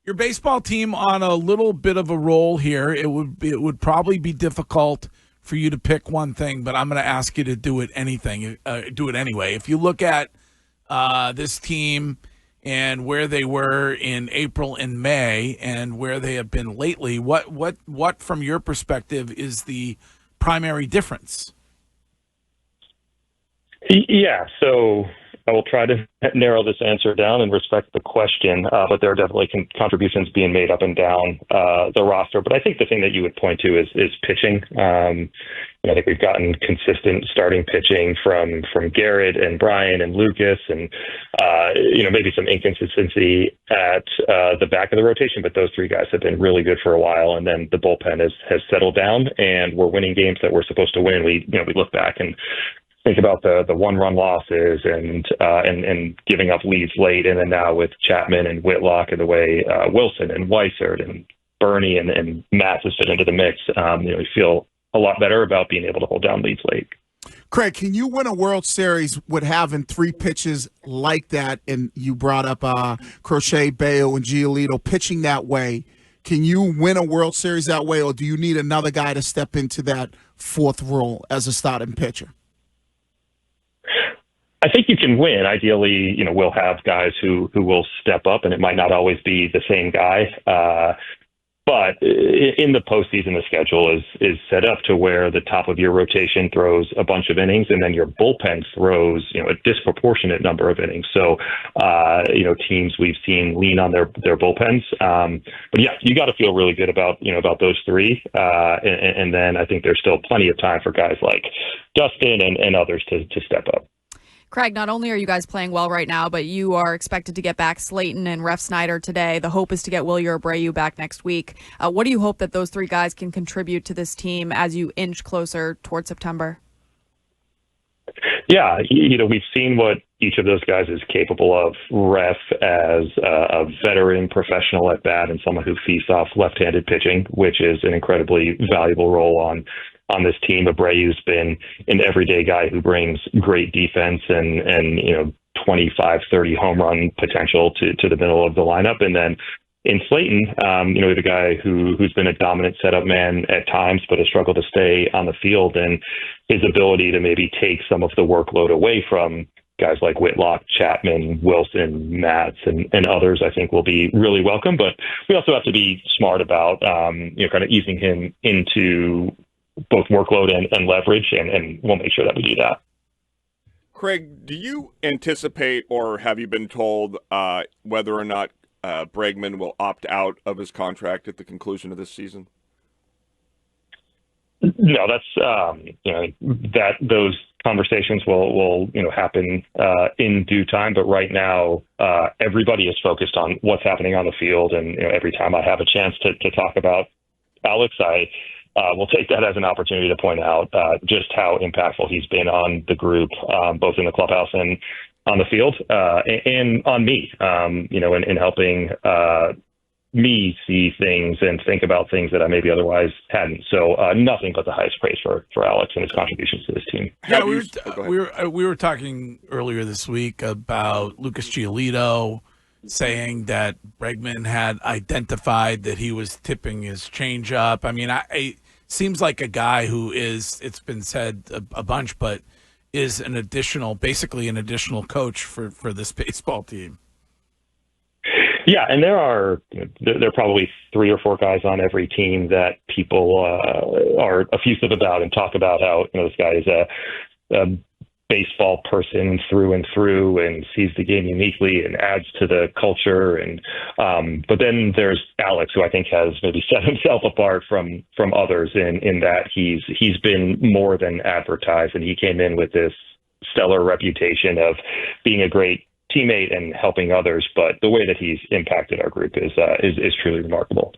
Your baseball team on a little bit of a roll here. It would probably be difficult for you to pick one thing, but I'm going to ask you to do it anyway. If you look at this team and where they were in April and May and where they have been lately, what from your perspective is the primary difference? Yeah, so I will try to narrow this answer down and respect the question, but there are definitely contributions being made up and down the roster. But I think the thing that you would point to is pitching. I think we've gotten consistent starting pitching from Garrett and Brian and Lucas, and maybe some inconsistency at the back of the rotation. But those three guys have been really good for a while, and then the bullpen has settled down, and we're winning games that we're supposed to win. We look back and think about the one-run losses and giving up leads late, and then now with Chapman and Whitlock and the way Wilson and Weissert and Bernie and Matt has fit into the mix, we feel a lot better about being able to hold down leads late. Craig, can you win a World Series with having three pitches like that? And you brought up Crochet, Bello, and Giolito pitching that way. Can you win a World Series that way, or do you need another guy to step into that fourth role as a starting pitcher? I think you can win. Ideally, we'll have guys who will step up, and it might not always be the same guy. But in the postseason, the schedule is set up to where the top of your rotation throws a bunch of innings, and then your bullpen throws a disproportionate number of innings. So teams we've seen lean on their bullpens. But yeah, you got to feel really good about those three, and then I think there's still plenty of time for guys like Dustin and others to step up. Craig, not only are you guys playing well right now, but you are expected to get back Slayton and Ref Snyder today. The hope is to get Wilyer Abreu back next week. What do you hope that those three guys can contribute to this team as you inch closer towards September? Yeah, we've seen what each of those guys is capable of. Ref as a veteran professional at bat and someone who feasts off left-handed pitching, which is an incredibly valuable role on this team. Abreu's been an everyday guy who brings great defense and 25, 30 home run potential to the middle of the lineup. And then in Slayton, we have a guy who's been a dominant setup man at times, but has struggled to stay on the field, and his ability to maybe take some of the workload away from guys like Whitlock, Chapman, Wilson, Matz, and others, I think will be really welcome. But we also have to be smart about, kind of easing him into both workload and leverage, and we'll make sure that we do that. Craig, do you anticipate, or have you been told whether or not Bregman will opt out of his contract at the conclusion of this season? No, that's that those conversations will happen in due time. But right now, everybody is focused on what's happening on the field, and every time I have a chance to talk about Alex, I will take that as an opportunity to point out just how impactful he's been on the group, both in the clubhouse and on the field, and on me, in helping me see things and think about things that I maybe otherwise hadn't. So nothing but the highest praise for Alex and his contributions to this team. Yeah, we were talking earlier this week about Lucas Giolito saying that Bregman had identified that he was tipping his change up. I mean, it seems like a guy who is, it's been said a bunch, but is basically an additional coach for this baseball team. Yeah, and there are probably 3 or 4 guys on every team that people are effusive about and talk about how this guy is a baseball person through and through and sees the game uniquely and adds to the culture. And but then there's Alex, who I think has maybe set himself apart from others in that he's been more than advertised, and he came in with this stellar reputation of being a great teammate and helping others. But the way that he's impacted our group is truly remarkable.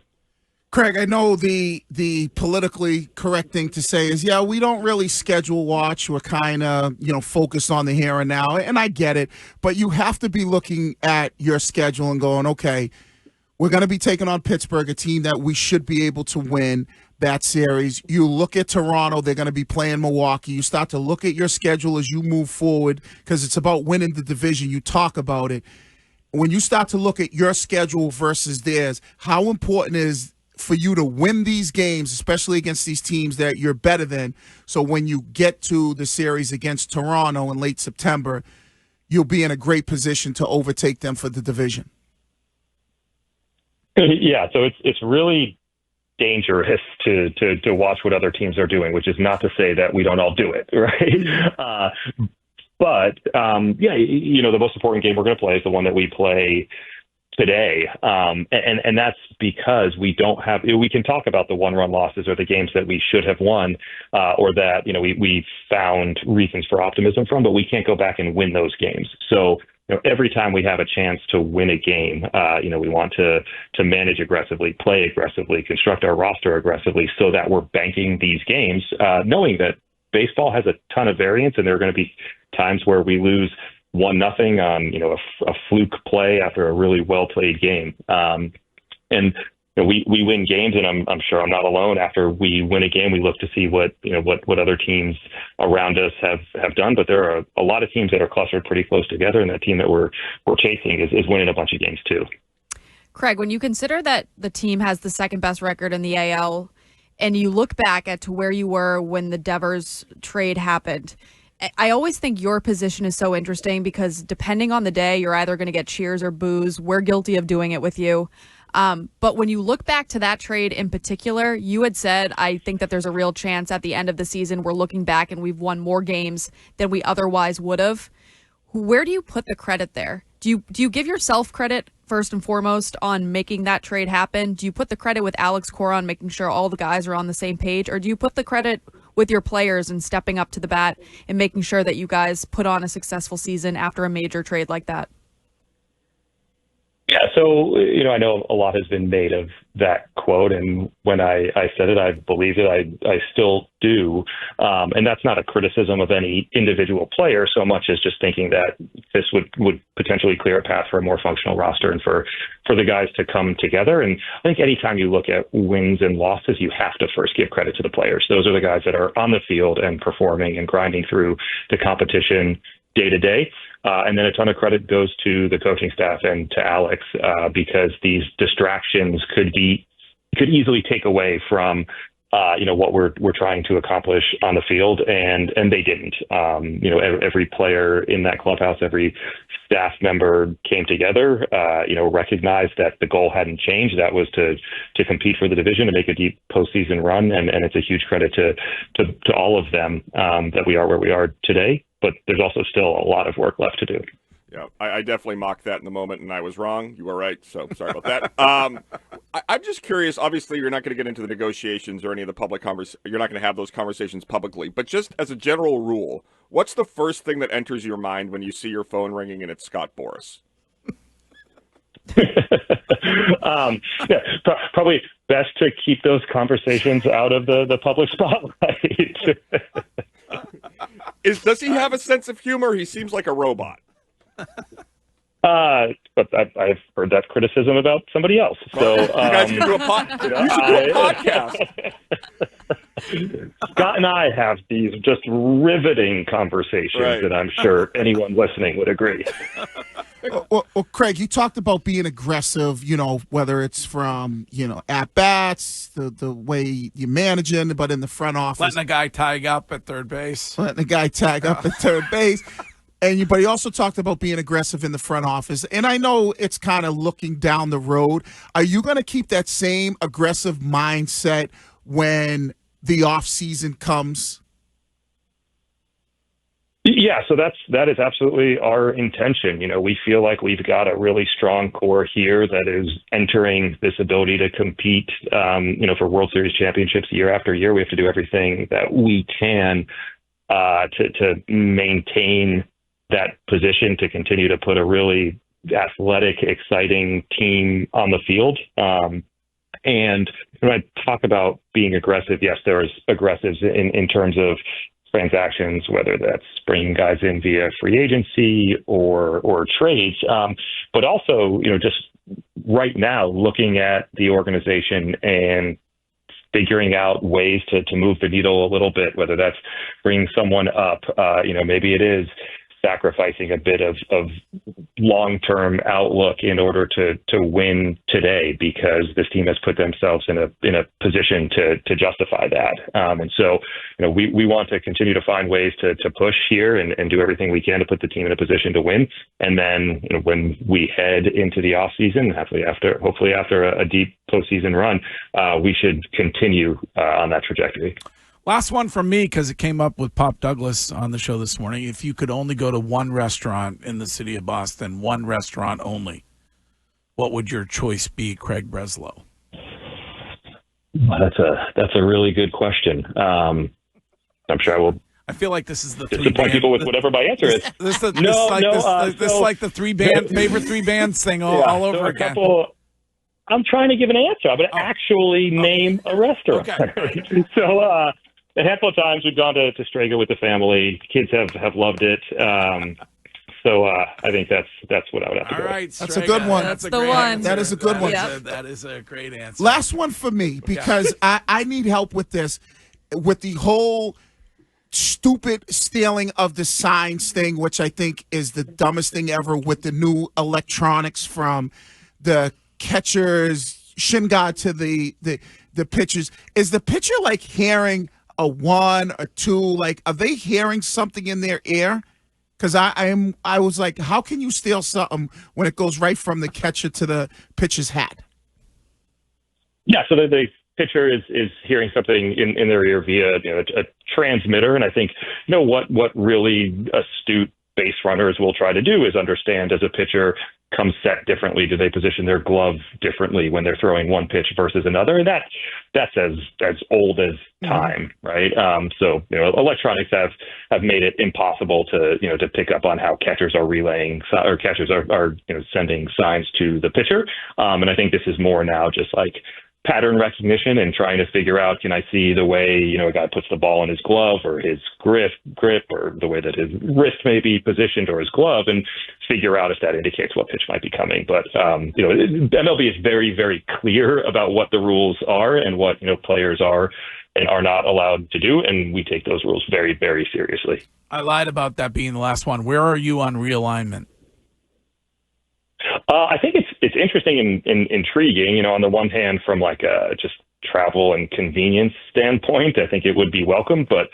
Craig, I know the politically correct thing to say is, yeah, we don't really schedule watch. We're kind of, focused on the here and now, and I get it. But you have to be looking at your schedule and going, okay, we're going to be taking on Pittsburgh, a team that we should be able to win that series. You look at Toronto, they're going to be playing Milwaukee. You start to look at your schedule as you move forward because it's about winning the division. You talk about it. when you start to look at your schedule versus theirs, how important is for you to win these games, especially against these teams that you're better than, so when you get to the series against Toronto in late September, you'll be in a great position to overtake them for the division? Yeah, so it's really dangerous to watch what other teams are doing, which is not to say that we don't all do it, right? But the most important game we're going to play is the one that we play today, and that's because we don't have. We can talk about the one-run losses or the games that we should have won, or that we found reasons for optimism from, but we can't go back and win those games. So every time we have a chance to win a game, we want to manage aggressively, play aggressively, construct our roster aggressively, so that we're banking these games, knowing that baseball has a ton of variance, and there are going to be times where we lose 1-0 on a fluke play after a really well played game, and we win games, and I'm sure I'm not alone. After we win a game, we look to see what other teams around us have done. But there are a lot of teams that are clustered pretty close together, and that team that we're chasing is winning a bunch of games too. Craig, when you consider that the team has the second best record in the AL, and you look back at to where you were when the Devers trade happened, I always think your position is so interesting because depending on the day, you're either going to get cheers or boos. We're guilty of doing it with you. But when you look back to that trade in particular, you had said, I think that there's a real chance at the end of the season we're looking back and we've won more games than we otherwise would have. Where do you put the credit there? Do you give yourself credit first and foremost on making that trade happen? Do you put the credit with Alex Cora on making sure all the guys are on the same page? Or do you put the credit with your players and stepping up to the bat and making sure that you guys put on a successful season after a major trade like that? Yeah, so, I know a lot has been made of that quote, and when I said it, I believed it. I still do. And that's not a criticism of any individual player so much as just thinking that this would potentially clear a path for a more functional roster and for the guys to come together. And I think anytime you look at wins and losses, you have to first give credit to the players. Those are the guys that are on the field and performing and grinding through the competition day to day. And then a ton of credit goes to the coaching staff and to Alex, because these distractions could easily take away from what we're trying to accomplish on the field, and they didn't. Every player in that clubhouse, every staff member came together, recognized that the goal hadn't changed. That was to compete for the division, to make a deep postseason run, and it's a huge credit to all of them that we are where we are today. But there's also still a lot of work left to do. Yeah, I definitely mocked that in the moment, and I was wrong. You were right, so sorry about that. I'm just curious. Obviously, you're not going to get into the negotiations or any of the public You're not going to have those conversations publicly. But just as a general rule, what's the first thing that enters your mind when you see your phone ringing and it's Scott Boras? Probably best to keep those conversations out of the public spotlight. Does he have a sense of humor? He seems like a robot. But I've heard that criticism about somebody else. So you guys can do a podcast. Scott and I have these just riveting conversations, and I'm sure anyone listening would agree. Well, Craig, you talked about being aggressive, whether it's from, at-bats, the way you manage it, but in the front office. Letting a guy tag up at third base. But he also talked about being aggressive in the front office. And I know it's kind of looking down the road. Are you going to keep that same aggressive mindset when the offseason comes? Yeah, so that is absolutely our intention. We feel like we've got a really strong core here that is entering this ability to compete, for World Series championships year after year. We have to do everything that we can to maintain that position, to continue to put a really athletic, exciting team on the field. And when I talk about being aggressive, yes, there's aggressives in terms of transactions, whether that's bringing guys in via free agency or trades, but also, just right now looking at the organization and figuring out ways to move the needle a little bit, whether that's bringing someone up, maybe it is sacrificing a bit of long-term outlook in order to win today, because this team has put themselves in a position to justify that. And so, we want to continue to find ways to push here and do everything we can to put the team in a position to win. And then, when we head into the off season, hopefully after a deep postseason run, we should continue on that trajectory. Last one from me, because it came up with Pop Douglas on the show this morning. If you could only go to one restaurant in the city of Boston, one restaurant only, what would your choice be, Craig Breslow? Well, that's a really good question. I'm sure I will. I feel like this is the disappoint people with whatever my answer is. This is like the favorite three bands thing all over again. I'm trying to give an answer. I'm going to actually name a restaurant. Okay. So a handful of times we've gone to Strega with the family. Kids have loved it. So I think that's what I would have to go. All right, Strega. That's a good one. That's the one. That is a good one. That is a great answer. Last one for me, because I need help with this, with the whole stupid stealing of the signs thing, which I think is the dumbest thing ever, with the new electronics from the catchers, shin guard to the pitchers. Is the pitcher like hearing a 1 or 2? Like, are they hearing something in their ear? Because I was like, how can you steal something when it goes right from the catcher to the pitcher's hat? Yeah, so the pitcher is hearing something in their ear via a transmitter, and I think what really astute base runners will try to do is understand, as a pitcher comes set differently, do they position their glove differently when they're throwing one pitch versus another? And that's as old as time, right? So electronics have made it impossible to pick up on how catchers are relaying, or catchers are sending signs to the pitcher. And I think this is more now just like pattern recognition and trying to figure out, can I see the way, a guy puts the ball in his glove or his grip, or the way that his wrist may be positioned, or his glove, and figure out if that indicates what pitch might be coming. But, MLB is very, very clear about what the rules are and what, players are and are not allowed to do. And we take those rules very, very seriously. I lied about that being the last one. Where are you on realignment? I think it's interesting and intriguing. On the one hand, from like a just travel and convenience standpoint, I think it would be welcome. But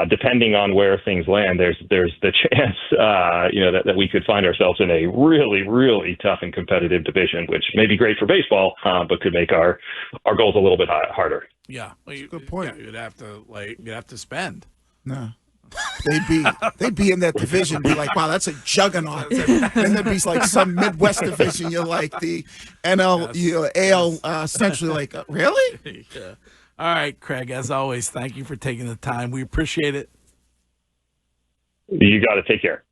depending on where things land, there's the chance that we could find ourselves in a really, really tough and competitive division, which may be great for baseball, but could make our goals a little bit harder. Yeah, good point. Yeah, you'd have to spend. No. They'd be in that division, be like, wow, that's a juggernaut. And there'd be like some Midwest division. You're like the NL, AL Central. Like, really? Yeah. All right, Craig. As always, thank you for taking the time. We appreciate it. You got to take care.